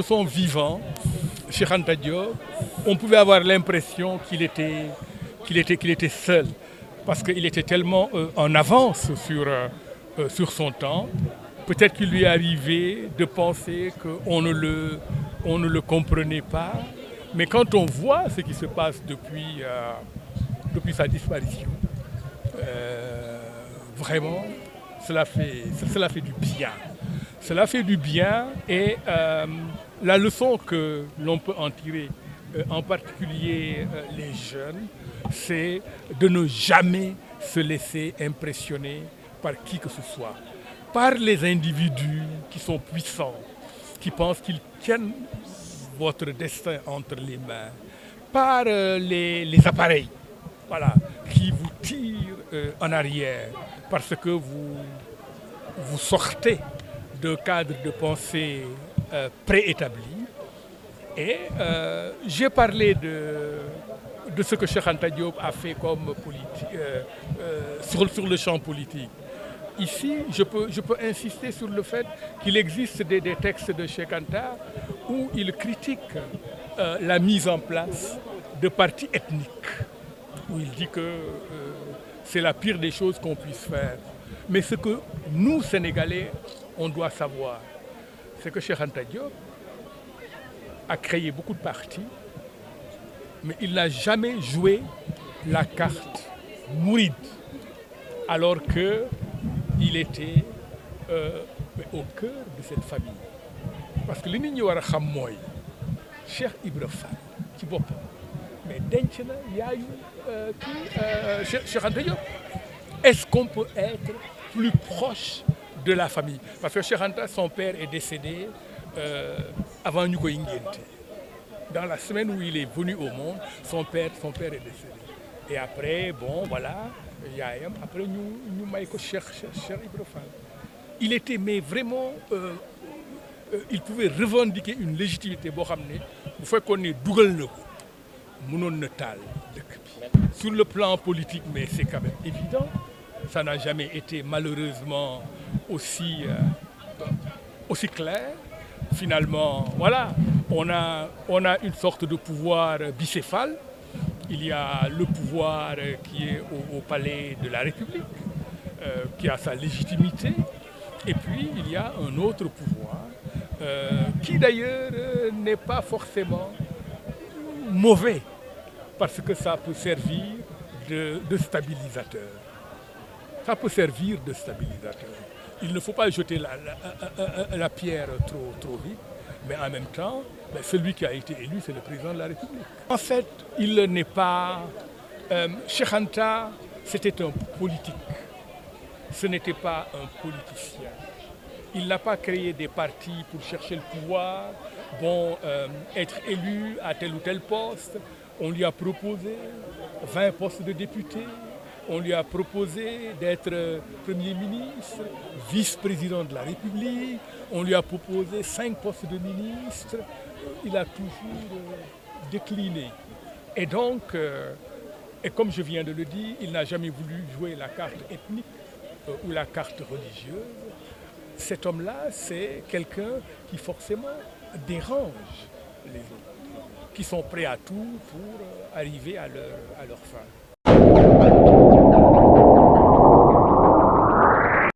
de son vivant, Cheikh Anta Diop, on pouvait avoir l'impression qu'il était seul, parce qu'il était tellement en avance sur son temps. Peut-être qu'il lui est arrivé de penser qu'on ne le comprenait pas, mais quand on voit ce qui se passe depuis sa disparition, vraiment, cela fait du bien. Cela fait du bien et la leçon que l'on peut en tirer, en particulier les jeunes, c'est de ne jamais se laisser impressionner par qui que ce soit, par les individus qui sont puissants, qui pensent qu'ils tiennent votre destin entre les mains, par les appareils, voilà, qui vous tirent en arrière parce que vous sortez de cadres de pensée préétablis. Et j'ai parlé de ce que Cheikh Anta Diop a fait comme politique, sur le champ politique. Ici, je peux insister sur le fait qu'il existe des textes de Cheikh Anta où il critique la mise en place de partis ethniques, où il dit que c'est la pire des choses qu'on puisse faire. Mais ce que nous, Sénégalais, on doit savoir, c'est que Cheikh Anta Diop a créé beaucoup de partis, mais il n'a jamais joué la carte mouride, alors qu'il était au cœur de cette famille. Parce que li nit ñi war a xam mooy Cheikh Ibra Fall ci boppam mais denc na yaayu Cheikh Anta Diop. Est-ce qu'on peut être plus proche de la famille? Parce que Cheikh Anta, son père est décédé avant ñu koy ngénte. Dans la semaine où il est venu au monde, son père est décédé. Et après, bon, voilà, yaayam, après ñu may ko Cheikh Ibra Fall. Il était mais vraiment, il pouvait revendiquer une légitimité boo xam ne bu fekkoon ne dugal na ko mënoon na taal dëkk bi. Sur le plan politique, mais c'est quand même évident, ça n'a jamais été malheureusement aussi clair. Finalement, voilà, on a une sorte de pouvoir bicéphale. Il y a le pouvoir qui est au palais de la République, qui a sa légitimité. Et puis, il y a un autre pouvoir qui d'ailleurs n'est pas forcément mauvais, parce que ça peut servir de stabilisateur. Ça peut servir de stabilisateur. Il ne faut pas jeter la pierre trop vite, mais en même temps, celui qui a été élu, c'est le président de la République. En fait, il n'est pas... Cheikh Anta, c'était un politique. Ce n'était pas un politicien. Il n'a pas créé des partis pour chercher le pouvoir, être élu à tel ou tel poste. On lui a proposé 20 postes de député. On lui a proposé d'être Premier ministre, vice-président de la République. On lui a proposé 5 postes de ministre. Il a toujours décliné. Et donc, et comme je viens de le dire, il n'a jamais voulu jouer la carte ethnique ou la carte religieuse. Cet homme-là, c'est quelqu'un qui forcément dérange les autres, qui sont prêts à tout pour arriver à leur fin.